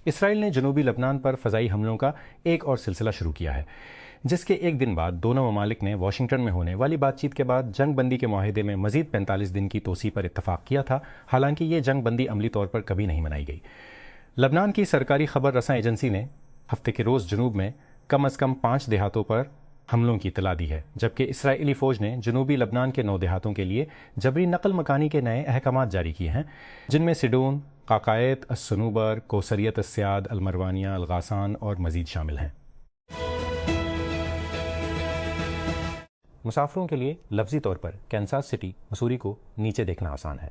اسرائیل نے جنوبی لبنان پر فضائی حملوں کا ایک اور سلسلہ شروع کیا ہے، جس کے ایک دن بعد دونوں ممالک نے واشنگٹن میں ہونے والی بات چیت کے بعد جنگ بندی کے معاہدے میں مزید 45 دن کی توسیع پر اتفاق کیا تھا، حالانکہ یہ جنگ بندی عملی طور پر کبھی نہیں منائی گئی۔ لبنان کی سرکاری خبر رساں ایجنسی نے ہفتے کے روز جنوب میں کم از کم 5 دیہاتوں پر حملوں کی اطلاع دی ہے، جبکہ اسرائیلی فوج نے جنوبی لبنان کے 9 دیہاتوں کے لیے جبری نقل مکانی کے نئے احکامات جاری کیے ہیں، جن میں سیڈون، قاقائت، الصنوبر، کوثریت السیاد، المروانیہ، الغاسان اور مزید شامل ہیں۔ مسافروں کے لیے لفظی طور پر کینساس سٹی، مسوری کو نیچے دیکھنا آسان ہے۔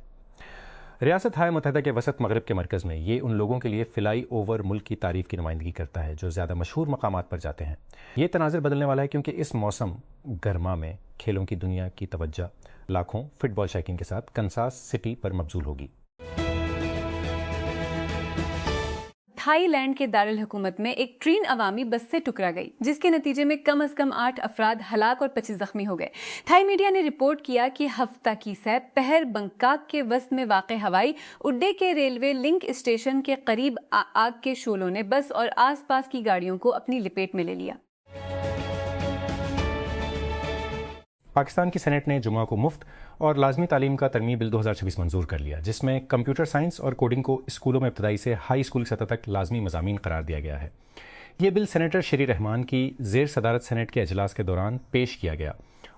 ریاست ہائے متحدہ کے وسط مغرب کے مرکز میں یہ ان لوگوں کے لیے فلائی اوور ملک کی تعریف کی نمائندگی کرتا ہے جو زیادہ مشہور مقامات پر جاتے ہیں۔ یہ تناظر بدلنے والا ہے کیونکہ اس موسم گرما میں کھیلوں کی دنیا کی توجہ لاکھوں فٹ بال شائقین کے ساتھ کنساس سٹی پر مبذول ہوگی۔ تھائی لینڈ کے دارالحکومت میں ایک ٹرین عوامی بس سے ٹکرا گئی، جس کے نتیجے میں کم از کم 8 افراد ہلاک اور 25 زخمی ہو گئے۔ تھائی میڈیا نے رپورٹ کیا کہ ہفتہ کی سہ پہر بنکاک کے وسط میں واقع ہوائی اڈے کے ریلوے لنک اسٹیشن کے قریب آگ کے شعلوں نے بس اور آس پاس کی گاڑیوں کو اپنی لپیٹ میں لے لیا۔ پاکستان کی سینٹ نے جمعہ کو مفت اور لازمی تعلیم کا ترمیمی بل 2026 منظور کر لیا، جس میں کمپیوٹر سائنس اور کوڈنگ کو اسکولوں میں ابتدائی سے ہائی اسکول سطح تک لازمی مضامین قرار دیا گیا ہے۔ یہ بل سینیٹر شری رحمان کی زیر صدارت سینٹ کے اجلاس کے دوران پیش کیا گیا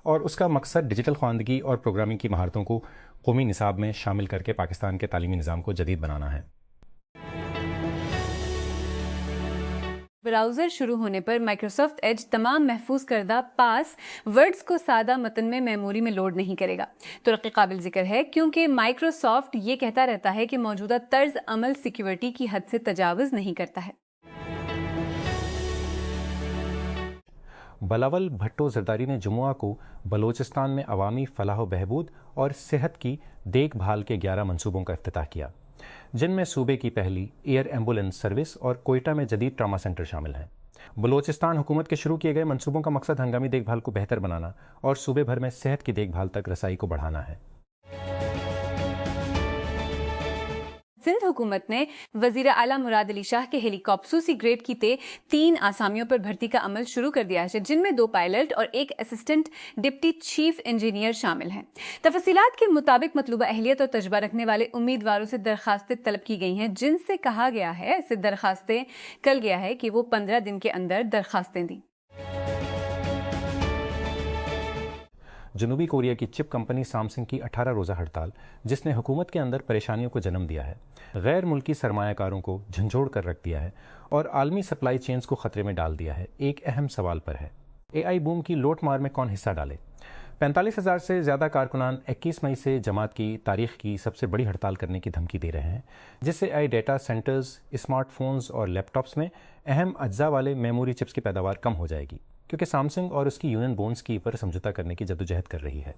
اور اس کا مقصد ڈیجیٹل خواندگی اور پروگرامنگ کی مہارتوں کو قومی نصاب میں شامل کر کے پاکستان کے تعلیمی نظام کو جدید بنانا ہے۔ براؤزر شروع ہونے پر مائکروسافٹ ایج تمام محفوظ کردہ پاس ورڈز کو سادہ متن میں میموری میں لوڈ نہیں کرے گا۔ ترقی قابل ذکر ہے کیونکہ مائکروسافٹ یہ کہتا رہتا ہے کہ موجودہ طرز عمل سیکیورٹی کی حد سے تجاوز نہیں کرتا ہے۔ بلاول بھٹو زرداری نے جمعہ کو بلوچستان میں عوامی فلاح و بہبود اور صحت کی دیکھ بھال کے 11 منصوبوں کا افتتاح کیا، جن میں صوبے کی پہلی ایئر ایمبولینس سروس اور کوئٹہ میں جدید ٹراما سینٹر شامل ہیں۔ بلوچستان حکومت کے شروع کیے گئے منصوبوں کا مقصد ہنگامی دیکھ بھال کو بہتر بنانا اور صوبے بھر میں صحت کی دیکھ بھال تک رسائی کو بڑھانا ہے۔ سندھ حکومت نے وزیر اعلیٰ مراد علی شاہ کے ہیلی کاپسوسی گریڈ کی 3 آسامیوں پر بھرتی کا عمل شروع کر دیا ہے، جن میں 2 پائلٹ اور 1 اسسٹنٹ ڈپٹی چیف انجینئر شامل ہیں۔ تفصیلات کے مطابق مطلوبہ اہلیت اور تجربہ رکھنے والے امیدواروں سے درخواستیں طلب کی گئی ہیں، جن سے کہا گیا ہے کہ وہ 15 دن کے اندر درخواستیں دیں۔ جنوبی کوریا کی چپ کمپنی سامسنگ کی 18 روزہ ہڑتال، جس نے حکومت کے اندر پریشانیوں کو جنم دیا ہے، غیر ملکی سرمایہ کاروں کو جھنجھوڑ کر رکھ دیا ہے اور عالمی سپلائی چینز کو خطرے میں ڈال دیا ہے، ایک اہم سوال پر ہے: اے آئی بوم کی لوٹ مار میں کون حصہ ڈالے؟ 45,000 سے زیادہ کارکنان 21 مئی سے جماعت کی تاریخ کی سب سے بڑی ہڑتال کرنے کی دھمکی دے رہے ہیں، جس سے A I data centres, smartphones اور لیپ ٹاپس میں اہم اجزاء والے میموری چپس کی پیداوار کم ہو جائے گی، کیونکہ سامسنگ اور اس کی یونین بونز کی پر سمجھوتہ کرنے کی جدوجہد کر رہی ہے۔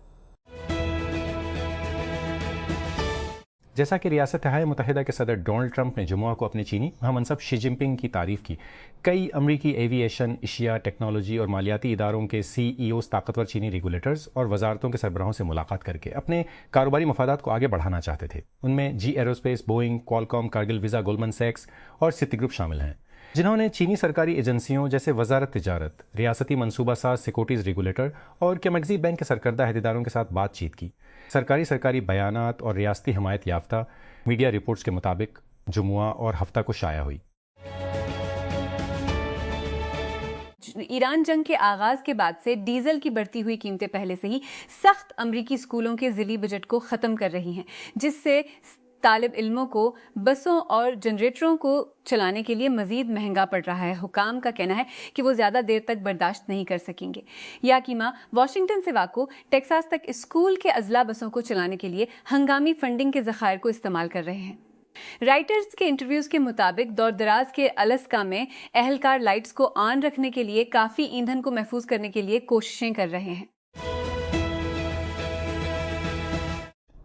جیسا کہ ریاست ہائے متحدہ کے صدر ڈونلڈ ٹرمپ نے جمعہ کو اپنے چینی ہم منصب شی جن پنگ کی تعریف کی، کئی امریکی ایوی ایشن، اشیا، ٹیکنالوجی اور مالیاتی اداروں کے سی ای اوز طاقتور چینی ریگولیٹرز اور وزارتوں کے سربراہوں سے ملاقات کر کے اپنے کاروباری مفادات کو آگے بڑھانا چاہتے تھے۔ ان میں G Aerospace, Boeing, Qualcomm, Cargill Visa, Goldman سیکس اور سٹی گروپ شامل ہیں، جنہوں نے چینی سرکاری ایجنسیوں جیسے وزارت تجارت، ریاستی منصوبہ ساز سیکورٹیز ریگولیٹر اور کیمگزی بینک کے سرکردہ عہدیداروں کے ساتھ بات چیت کی۔ سرکاری بیانات اور ریاستی حمایت یافتہ میڈیا رپورٹس کے مطابق جمعہ اور ہفتہ کو شائع ہوئی۔ ایران جنگ کے آغاز کے بعد سے ڈیزل کی بڑھتی ہوئی قیمتیں پہلے سے ہی سخت امریکی اسکولوں کے ذیلی بجٹ کو ختم کر رہی ہیں، جس سے طالب علموں کو بسوں اور جنریٹروں کو چلانے کے لیے مزید مہنگا پڑ رہا ہے۔ حکام کا کہنا ہے کہ وہ زیادہ دیر تک برداشت نہیں کر سکیں گے۔ یاکیما واشنگٹن سے واقع ٹیکساس تک اسکول کے اضلاع بسوں کو چلانے کے لیے ہنگامی فنڈنگ کے ذخائر کو استعمال کر رہے ہیں۔ رائٹرز کے انٹرویوز کے مطابق دور دراز کے الاسکا میں اہلکار لائٹس کو آن رکھنے کے لیے کافی ایندھن کو محفوظ کرنے کے لیے کوششیں کر رہے ہیں۔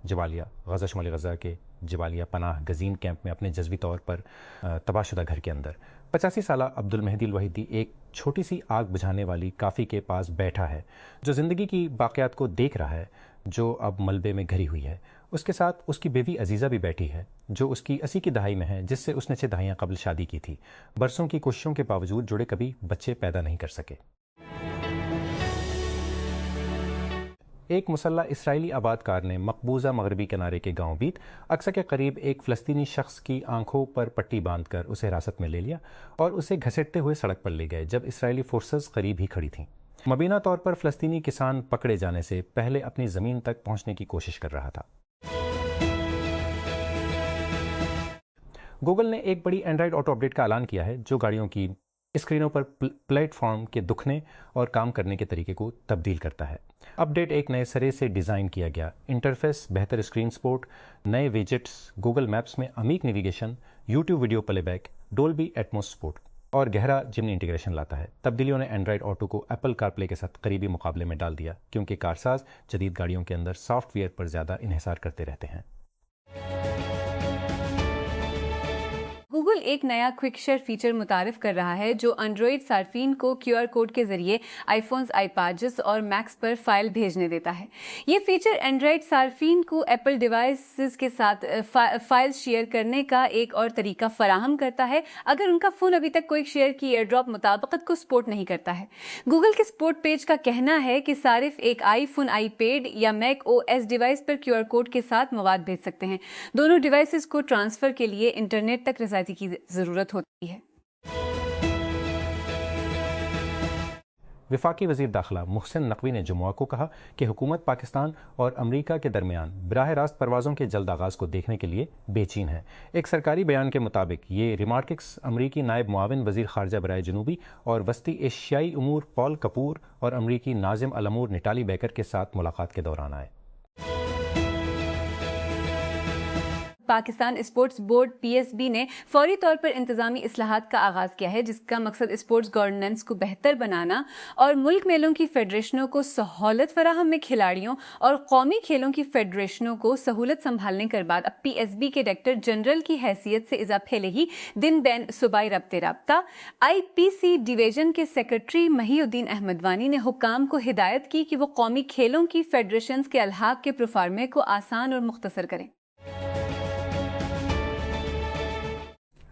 جبالیہ غزہ شمالی غزہ کے جبالیہ پناہ گزین کیمپ میں اپنے جزوی طور پر تباہ شدہ گھر کے اندر 85 سالہ عبد المہدی الوحیدی ایک چھوٹی سی آگ بجھانے والی کافی کے پاس بیٹھا ہے، جو زندگی کی باقیات کو دیکھ رہا ہے، جو اب ملبے میں گھری ہوئی ہے۔ اس کے ساتھ اس کی بیوی عزیزہ بھی بیٹھی ہے جو اس کی 80 کی دہائی میں ہے، جس سے اس نے 6 دہائیاں قبل شادی کی تھی۔ برسوں کی کوششوں کے باوجود جوڑے کبھی بچے پیدا نہیں کر سکے۔ ایک مسلح اسرائیلی آباد کار نے مقبوضہ مغربی کنارے کے گاؤں بیت اقصی کے قریب ایک فلسطینی شخص کی آنکھوں پر پٹی باندھ کر اسے حراست میں لے لیا اور اسے گھسیٹتے ہوئے سڑک پر لے گئے جب اسرائیلی فورسز قریب ہی کھڑی تھیں۔ مبینہ طور پر فلسطینی کسان پکڑے جانے سے پہلے اپنی زمین تک پہنچنے کی کوشش کر رہا تھا۔ گوگل نے ایک بڑی اینڈرائڈ آٹو اپڈیٹ کا اعلان کیا ہے جو گاڑیوں کی اسکرینوں پر پلیٹ فارم کے دکھنے اور کام کرنے کے طریقے کو تبدیل کرتا ہے۔ اپڈیٹ ایک نئے سرے سے ڈیزائن کیا گیا انٹرفیس، بہتر اسکرین سپورٹ، نئے ویجٹس، گوگل میپس میں عمیق navigation, YouTube video playback, Dolby Atmos support اور گہرا جمنی انٹیگریشن لاتا ہے۔ تبدیلیوں نے اینڈرائڈ آٹو کو ایپل کار پلے کے ساتھ قریبی مقابلے میں ڈال دیا کیونکہ کارساز جدید گاڑیوں کے اندر سافٹ ویئر پر زیادہ انحصار کرتے رہتے ہیں۔ گوگل ایک نیا کوئک شیئر فیچر متعارف کر رہا ہے جو اینڈرائڈ صارفین کو QR کوڈ کے ذریعے آئی فونز، آئی پیڈز اور میکس پر فائل بھیجنے دیتا ہے۔ یہ فیچر اینڈرائڈ صارفین کو ایپل ڈیوائسز کے ساتھ فائل شیئر کرنے کا ایک اور طریقہ فراہم کرتا ہے اگر ان کا فون ابھی تک کوئک شیئر کی ایئر ڈراپ مطابقت کو سپورٹ نہیں کرتا ہے۔ گوگل کے سپورٹ پیج کا کہنا ہے کہ صارف ایک آئی فون، آئی پیڈ یا میک او ایس ڈیوائس پر QR کوڈ کے ساتھ مواد بھیج سکتے ہیں۔ دونوں ڈیوائسز کو ٹرانسفر کے لیے انٹرنیٹ تک رسائی کی ضرورت ہوتی ہے۔ وفاقی وزیر داخلہ محسن نقوی نے جمعہ کو کہا کہ حکومت پاکستان اور امریکہ کے درمیان براہ راست پروازوں کے جلد آغاز کو دیکھنے کے لیے بے چین ہے۔ ایک سرکاری بیان کے مطابق یہ ریمارکس امریکی نائب معاون وزیر خارجہ برائے جنوبی اور وسطی ایشیائی امور پال کپور اور امریکی ناظم الامور نٹالی بیکر کے ساتھ ملاقات کے دوران آئے۔ پاکستان اسپورٹس بورڈ PSB نے فوری طور پر انتظامی اصلاحات کا آغاز کیا ہے جس کا مقصد اسپورٹس گورننس کو بہتر بنانا اور ملک میلوں کی فیڈریشنوں کو سہولت فراہم میں کھلاڑیوں اور قومی کھیلوں کی فیڈریشنوں کو سہولت سنبھالنے کے بعد اب PSB کے ڈائریکٹر جنرل کی حیثیت سے اضافے ہی دن بین صوبائی رابطہ IPC ڈویژن کے سیکرٹری محی الدین احمد وانی نے حکام کو ہدایت کی کہ وہ قومی کھیلوں کی فیڈریشنز کے الحاق کے پروفارمے کو آسان اور مختصر کریں۔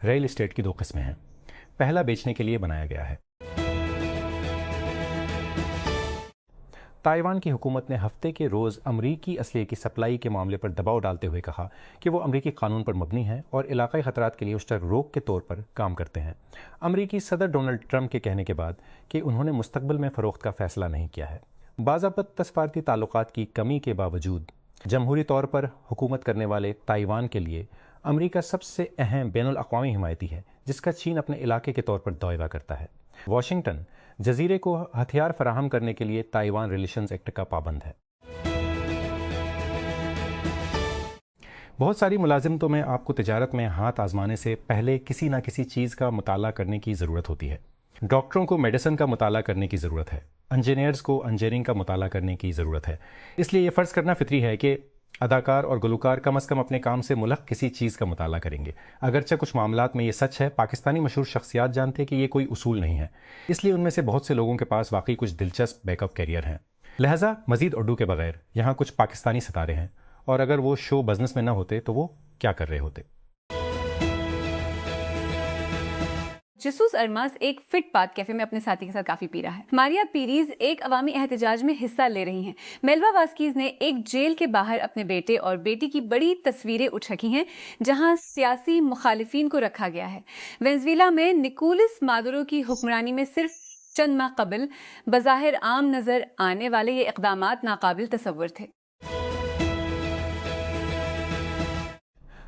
ریل اسٹیٹ کی 2 قسمیں ہیں۔ پہلا بیچنے کے لیے بنایا گیا ہے۔ تائیوان کی حکومت نے ہفتے کے روز امریکی اسلحے کی سپلائی کے معاملے پر دباؤ ڈالتے ہوئے کہا کہ وہ امریکی قانون پر مبنی ہے اور علاقائی خطرات کے لیے مشترک روک کے طور پر کام کرتے ہیں۔ امریکی صدر ڈونلڈ ٹرمپ کے کہنے کے بعد کہ انہوں نے مستقبل میں فروخت کا فیصلہ نہیں کیا ہے۔ باضابطہ سفارتی تعلقات کی کمی کے باوجود جمہوری طور پر حکومت کرنے والے تائیوان کے لیے امریکہ سب سے اہم بین الاقوامی حمایتی ہے جس کا چین اپنے علاقے کے طور پر دعویٰ کرتا ہے۔ واشنگٹن جزیرے کو ہتھیار فراہم کرنے کے لیے تائیوان ریلیشنز ایکٹ کا پابند ہے۔ بہت ساری ملازمتوں میں آپ کو تجارت میں ہاتھ آزمانے سے پہلے کسی نہ کسی چیز کا مطالعہ کرنے کی ضرورت ہوتی ہے۔ ڈاکٹروں کو میڈیسن کا مطالعہ کرنے کی ضرورت ہے، انجینئرز کو انجینئرنگ کا مطالعہ کرنے کی ضرورت ہے۔ اس لیے یہ فرض کرنا فطری ہے کہ اداکار اور گلوکار کم از کم اپنے کام سے ملحق کسی چیز کا مطالعہ کریں گے۔ اگرچہ کچھ معاملات میں یہ سچ ہے، پاکستانی مشہور شخصیات جانتے کہ یہ کوئی اصول نہیں ہے، اس لیے ان میں سے بہت سے لوگوں کے پاس واقعی کچھ دلچسپ بیک اپ کیریئر ہیں۔ لہٰذا مزید اردو کے بغیر یہاں کچھ پاکستانی ستارے ہیں، اور اگر وہ شو بزنس میں نہ ہوتے تو وہ کیا کر رہے ہوتے؟ جسوس ارماس ایک فٹ پاتھ کیفے میں اپنے ساتھی کے ساتھ کافی پی رہا ہے۔ ماریا پیریز ایک عوامی احتجاج میں حصہ لے رہی ہیں۔ میلوا واسکیز نے ایک جیل کے باہر اپنے بیٹے اور بیٹی کی بڑی تصویریں اٹھ رکھی ہیں جہاں سیاسی مخالفین کو رکھا گیا ہے۔ وینزویلا میں نکولس مادورو کی حکمرانی میں صرف چند ماہ قبل بظاہر عام نظر آنے والے یہ اقدامات ناقابل تصور تھے۔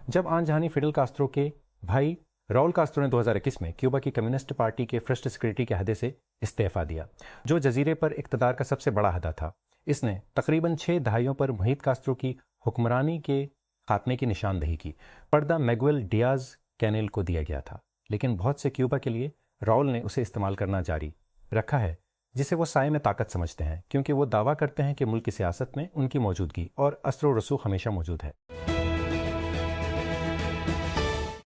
جب آن جہانی فیڈل کاسترو کے بھائی راؤل کاسترو نے 2021 میں کیوبا کی کمیونسٹ پارٹی کے فرسٹ سیکریٹری کے عہدے سے استعفیٰ دیا، جو جزیرے پر اقتدار کا سب سے بڑا عہدہ تھا۔ اس نے تقریباً 6 دہائیوں پر محیط کاسترو کی حکمرانی کے خاتمے کی نشاندہی کی۔ پردہ میگویل ڈیاز کینیل کو دیا گیا تھا، لیکن بہت سے کیوبا کے لیے راؤل نے اسے استعمال کرنا جاری رکھا ہے، جسے وہ سائے میں طاقت سمجھتے ہیں، کیونکہ وہ دعویٰ کرتے ہیں کہ ملک کی سیاست میں ان کی موجودگی اور اثر و رسوخ ہمیشہ موجود ہے۔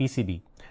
PCB